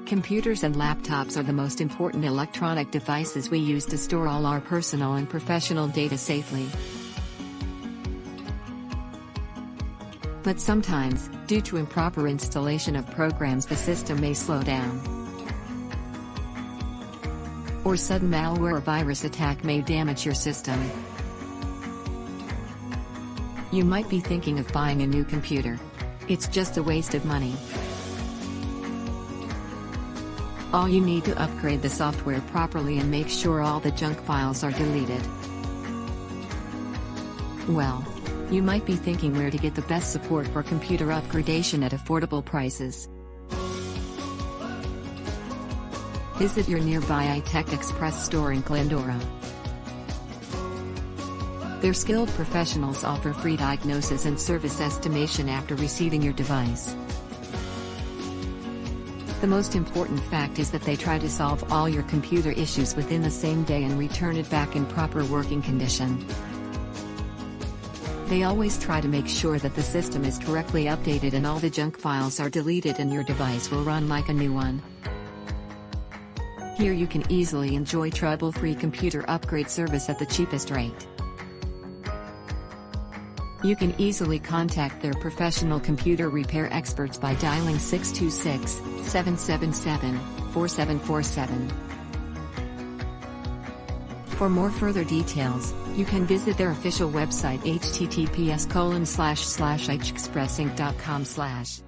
Computers and laptops are the most important electronic devices we use to store all our personal and professional data safely. But sometimes, due to improper installation of programs, the system may slow down. Or sudden malware or virus attack may damage your system. You might be thinking of buying a new computer. It's just a waste of money. All you need to upgrade the software properly and make sure all the junk files are deleted. Well, you might be thinking where to get the best support for computer upgradation at affordable prices. Visit your nearby iTech Xpress store in Glendora. Their skilled professionals offer free diagnosis and service estimation after receiving your device. The most important fact is that they try to solve all your computer issues within the same day and return it back in proper working condition. They always try to make sure that the system is correctly updated and all the junk files are deleted and your device will run like a new one. Here you can easily enjoy trouble-free computer upgrade service at the cheapest rate. You can easily contact their professional computer repair experts by dialing 626-777-4747. For more further details, you can visit their official website https://xpressinc.com/.